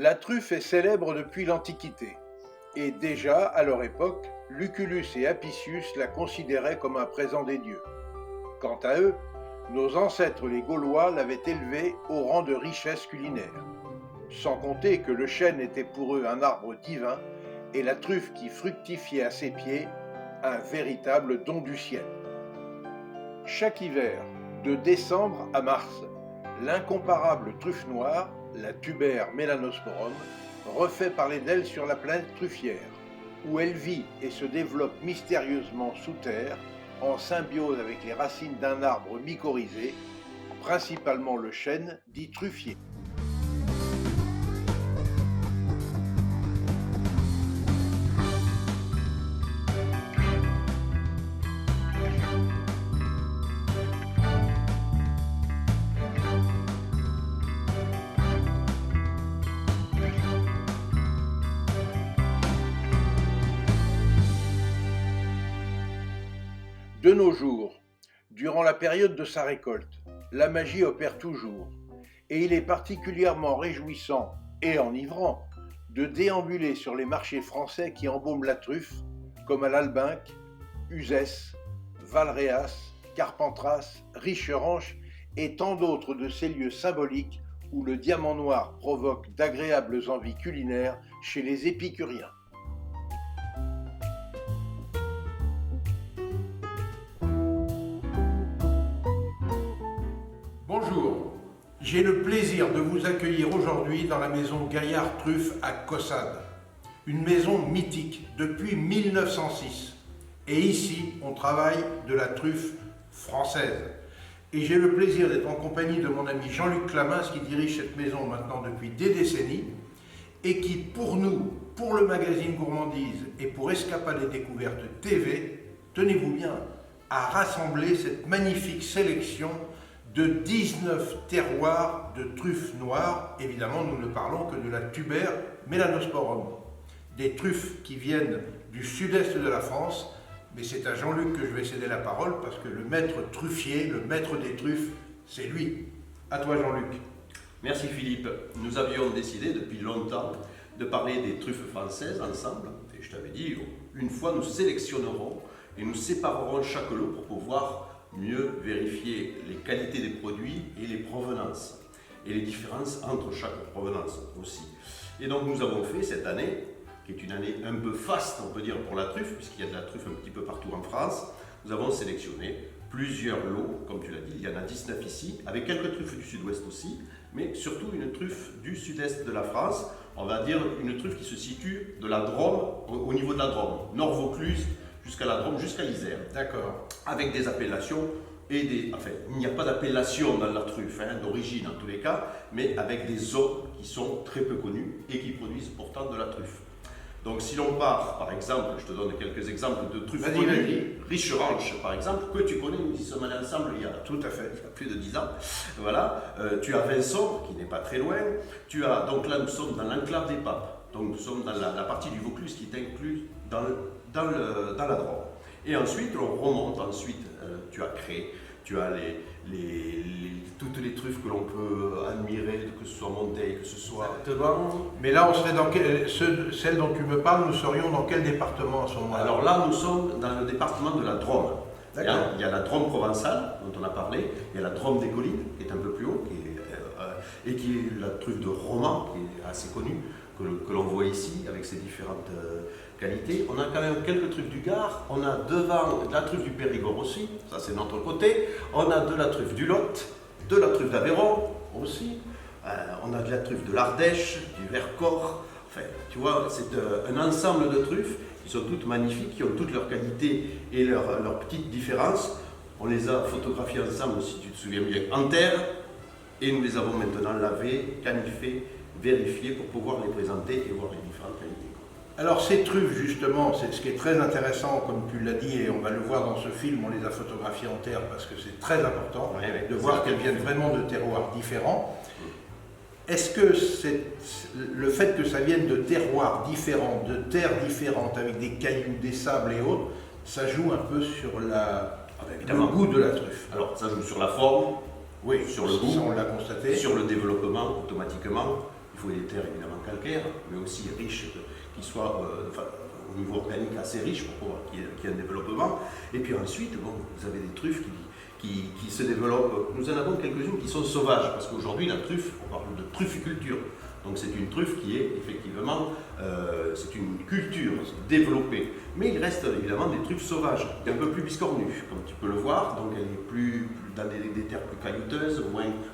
La truffe est célèbre depuis l'Antiquité, et déjà, à leur époque, Lucullus et Apicius la considéraient comme un présent des dieux. Quant à eux, nos ancêtres les Gaulois l'avaient élevée au rang de richesse culinaire. Sans compter que le chêne était pour eux un arbre divin, et la truffe qui fructifiait à ses pieds, un véritable don du ciel. Chaque hiver, de décembre à mars, l'incomparable truffe noire, la Tuber melanosporum, refait parler d'elle sur la planète truffière, où elle vit et se développe mystérieusement sous terre, en symbiose avec les racines d'un arbre mycorhizé, principalement le chêne dit truffier. De nos jours, durant la période de sa récolte, la magie opère toujours, et il est particulièrement réjouissant et enivrant de déambuler sur les marchés français qui embaument la truffe, comme à l'Albinque, Uzès, Valréas, Carpentras, Richeranche et tant d'autres de ces lieux symboliques où le diamant noir provoque d'agréables envies culinaires chez les épicuriens. Bonjour, j'ai le plaisir de vous accueillir aujourd'hui dans la maison Gaillard Truffe à Caussade, une maison mythique depuis 1906. Et ici, on travaille de la truffe française. Et j'ai le plaisir d'être en compagnie de mon ami Jean-Luc Clamins qui dirige cette maison maintenant depuis des décennies et qui, pour nous, pour le magazine Gourmandise et pour Escapades et Découvertes TV, tenez-vous bien, a rassemblé cette magnifique sélection de 19 terroirs de truffes noires. Évidemment, nous ne parlons que de la Tuber melanosporum, des truffes qui viennent du sud-est de la France, mais c'est à Jean-Luc que je vais céder la parole parce que le maître truffier, le maître des truffes, c'est lui. À toi Jean-Luc. Merci Philippe. Nous avions décidé depuis longtemps de parler des truffes françaises ensemble, et je t'avais dit, une fois nous sélectionnerons et nous séparerons chaque lot pour pouvoir mieux vérifier les qualités des produits et les provenances, et les différences entre chaque provenance aussi. Et donc nous avons fait cette année, qui est une année un peu faste, on peut dire, pour la truffe, puisqu'il y a de la truffe un petit peu partout en France, nous avons sélectionné plusieurs lots, comme tu l'as dit, il y en a 19 ici, avec quelques truffes du sud-ouest aussi, mais surtout une truffe du sud-est de la France, on va dire une truffe qui se situe de la Drôme, au niveau de la Drôme, Nord-Vaucluse, jusqu'à la Drôme, jusqu'à l'Isère. D'accord. Avec des appellations et des... Enfin, il n'y a pas d'appellation dans la truffe, d'origine en tous les cas, mais avec des zones qui sont très peu connues et qui produisent pourtant de la truffe. Donc si l'on part, par exemple, je te donne quelques exemples de truffes connues, Richeranche par exemple, que tu connais, nous y sommes allés ensemble il y a Tout à fait. il y a plus de 10 ans. Voilà. Tu as Vincent, qui n'est pas très loin. Tu as, donc là, nous sommes dans l'enclave des Papes. Donc nous sommes dans la partie du Vaucluse qui est incluse dans la Drôme. Et ensuite, on remonte ensuite, tu as Cré, tu as toutes les truffes que l'on peut admirer, que ce soit Monteil, que ce soit... Mais là, on serait dans celle dont tu me parles, nous serions dans quel département à ce moment-là? Alors là, nous sommes dans le département de la Drôme. Il y a la Drôme provençale, dont on a parlé, il y a la Drôme des Collines, qui est un peu plus haut, et qui est la truffe de Romans, qui est assez connue, que l'on voit ici, avec ses différentes qualités. On a quand même quelques truffes du Gard, on a devant de la truffe du Périgord aussi, ça c'est de notre côté, on a de la truffe du Lot, de la truffe d'Aveyron aussi, on a de la truffe de l'Ardèche, du Vercors, enfin, tu vois, c'est un ensemble de truffes qui sont toutes magnifiques, qui ont toutes leurs qualités et leurs petites différences. On les a photographiées ensemble, si tu te souviens bien, en terre, et nous les avons maintenant lavées, canifées, vérifiées pour pouvoir les présenter et voir les différentes qualités. Alors ces truffes justement, c'est ce qui est très intéressant, comme tu l'as dit, et on va le voir dans ce film, on les a photographiées en terre parce que c'est très important de voir qu'elles viennent vraiment de terroirs différents. Est-ce que le fait que ça vienne de terroirs différents, de terres différentes, avec des cailloux, des sables et autres, ça joue un peu sur le goût de la truffe? Alors ça joue sur la forme, oui, sur le goût, on l'a constaté, sur le développement automatiquement. Il faut des terres évidemment calcaires, mais aussi riches, qui soient au niveau organique assez riches pour pouvoir qu'il y ait un développement. Et puis ensuite, bon, vous avez des truffes qui se développent. Nous en avons quelques-unes qui sont sauvages, parce qu'aujourd'hui la truffe, on parle de trufficulture. Donc c'est une truffe qui est effectivement, c'est une culture développée. Mais il reste évidemment des truffes sauvages, un peu plus biscornues, comme tu peux le voir. Donc elle est plus dans des terres plus caillouteuses,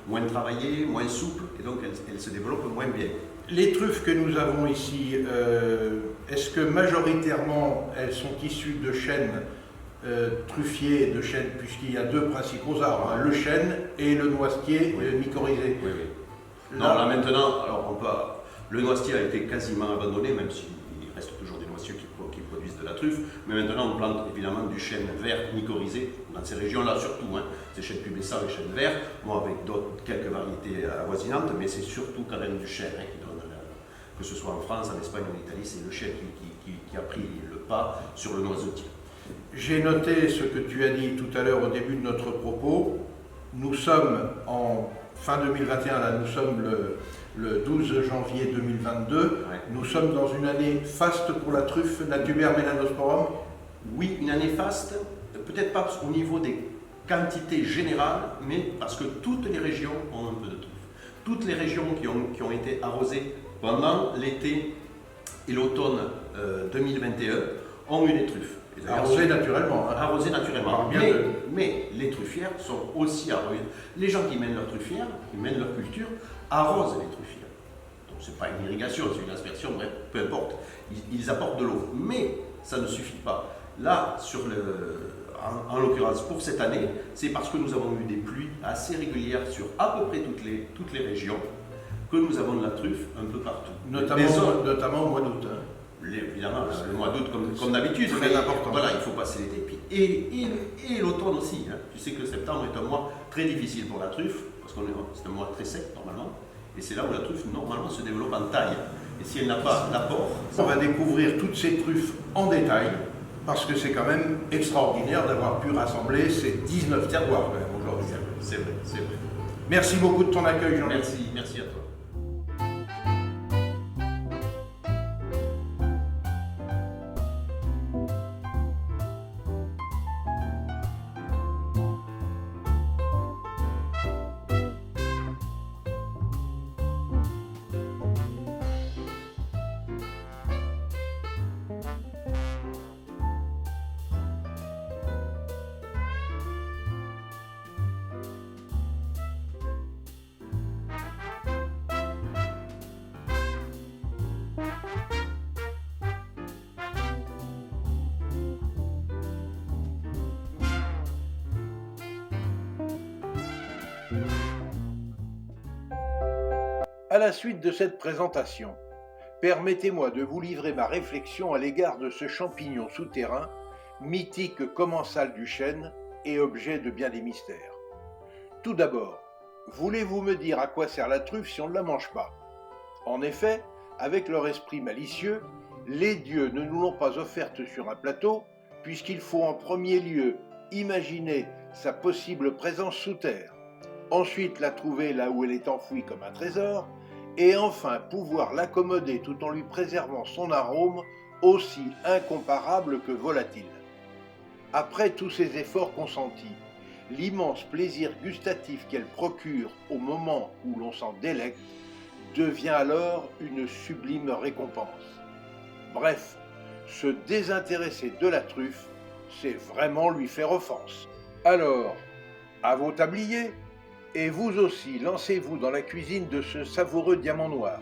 moins travaillées, moins souples, et donc elle se développe moins bien. Les truffes que nous avons ici, est-ce que majoritairement elles sont issues de chênes truffiers, de chênes, puisqu'il y a deux principaux arbres, hein, le chêne et le noisetier mycorhizé? Oui, oui. Non, là maintenant, alors le noisetier a été quasiment abandonné, même s'il reste toujours des noisetiers qui produisent de la truffe. Mais maintenant, on plante évidemment du chêne vert mycorhizé, dans ces régions-là surtout. Hein. C'est chêne pubescent et chêne vert, bon, avec quelques variétés avoisinantes, mais c'est surtout quand même du chêne qui donne, que ce soit en France, en Espagne, en Italie, c'est le chêne qui a pris le pas sur le noisetier. J'ai noté ce que tu as dit tout à l'heure au début de notre propos. Nous sommes en fin 2021, là, nous sommes le 12 janvier 2022. Ouais. Nous sommes dans une année faste pour la truffe Natuber melanosporum. Oui, une année faste, peut-être pas au niveau des quantités générales, mais parce que toutes les régions ont un peu de truffe. Toutes les régions qui ont été arrosées pendant l'été et l'automne 2021 ont eu des truffes. Arrosées naturellement. Hein. Arrosées naturellement. Mais les truffières sont aussi arrosées. Les gens qui mènent leur truffière, qui mènent leur culture, arrosent les truffières. Donc ce n'est pas une irrigation, c'est une aspersion, bref, peu importe. Ils apportent de l'eau. Mais ça ne suffit pas. Là, en l'occurrence pour cette année, c'est parce que nous avons eu des pluies assez régulières sur à peu près toutes les régions que nous avons de la truffe un peu partout. Notamment au mois d'août. Hein. Évidemment, le mois d'août comme d'habitude. Très important. Voilà, il faut passer l'été. Et l'automne aussi. Hein. Tu sais que septembre est un mois très difficile pour la truffe, parce que c'est un mois très sec normalement. Et c'est là où la truffe normalement se développe en taille. Et si elle n'a pas d'apport... On va découvrir toutes ces truffes en détail, parce que c'est quand même extraordinaire d'avoir pu rassembler ces 19 terroirs aujourd'hui. C'est vrai, c'est vrai. Merci beaucoup de ton accueil, Jean-Luc. Merci à toi. À la suite de cette présentation, permettez-moi de vous livrer ma réflexion à l'égard de ce champignon souterrain, mythique commensal du chêne et objet de bien des mystères. Tout d'abord, voulez-vous me dire à quoi sert la truffe si on ne la mange pas? En effet, avec leur esprit malicieux, les dieux ne nous l'ont pas offerte sur un plateau, puisqu'il faut en premier lieu imaginer sa possible présence sous terre, ensuite la trouver là où elle est enfouie comme un trésor, et enfin pouvoir l'accommoder tout en lui préservant son arôme aussi incomparable que volatile. Après tous ces efforts consentis, l'immense plaisir gustatif qu'elle procure au moment où l'on s'en délecte devient alors une sublime récompense. Bref, se désintéresser de la truffe, c'est vraiment lui faire offense. Alors, à vos tabliers, et vous aussi lancez-vous dans la cuisine de ce savoureux diamant noir,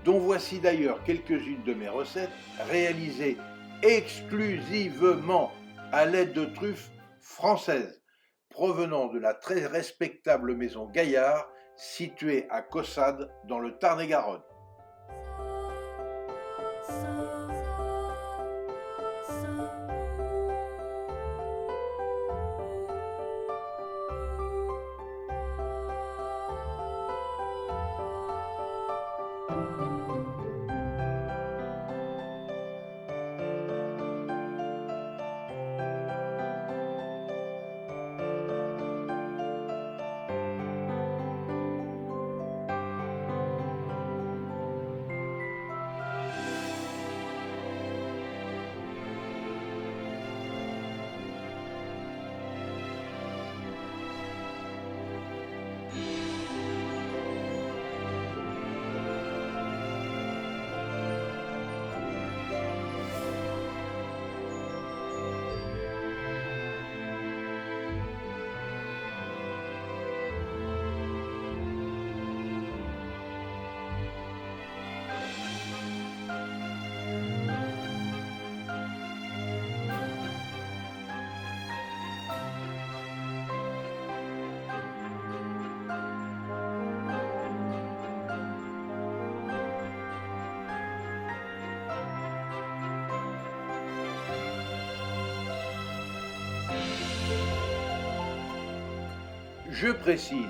dont voici d'ailleurs quelques-unes de mes recettes réalisées exclusivement à l'aide de truffes françaises, provenant de la très respectable maison Gaillard, située à Caussade, dans le Tarn-et-Garonne. Je précise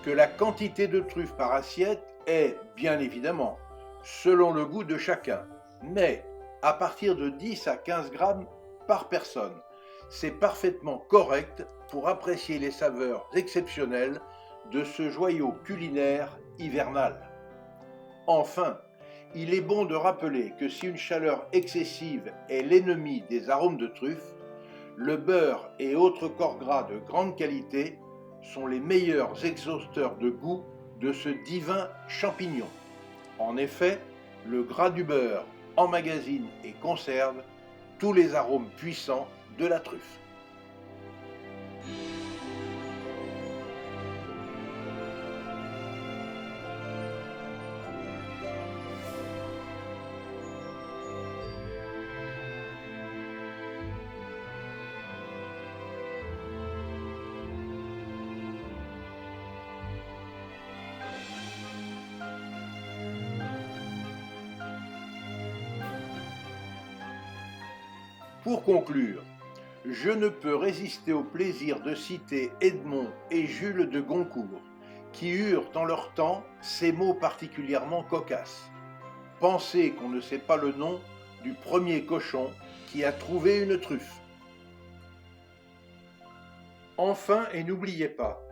que la quantité de truffes par assiette est, bien évidemment, selon le goût de chacun, mais à partir de 10 à 15 grammes par personne. C'est parfaitement correct pour apprécier les saveurs exceptionnelles de ce joyau culinaire hivernal. Enfin, il est bon de rappeler que si une chaleur excessive est l'ennemi des arômes de truffe, le beurre et autres corps gras de grande qualité sont les meilleurs exhausteurs de goût de ce divin champignon. En effet, le gras du beurre emmagasine et conserve tous les arômes puissants de la truffe. Pour conclure, je ne peux résister au plaisir de citer Edmond et Jules de Goncourt, qui eurent en leur temps ces mots particulièrement cocasses. Pensez qu'on ne sait pas le nom du premier cochon qui a trouvé une truffe. Enfin, et n'oubliez pas,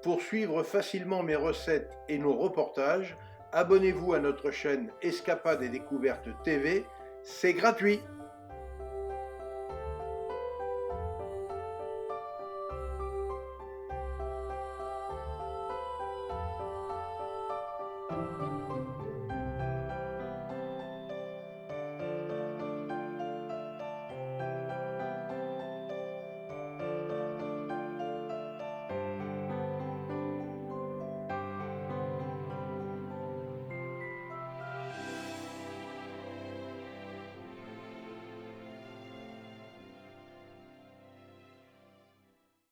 pour suivre facilement mes recettes et nos reportages, abonnez-vous à notre chaîne Escapades et Découvertes TV, c'est gratuit.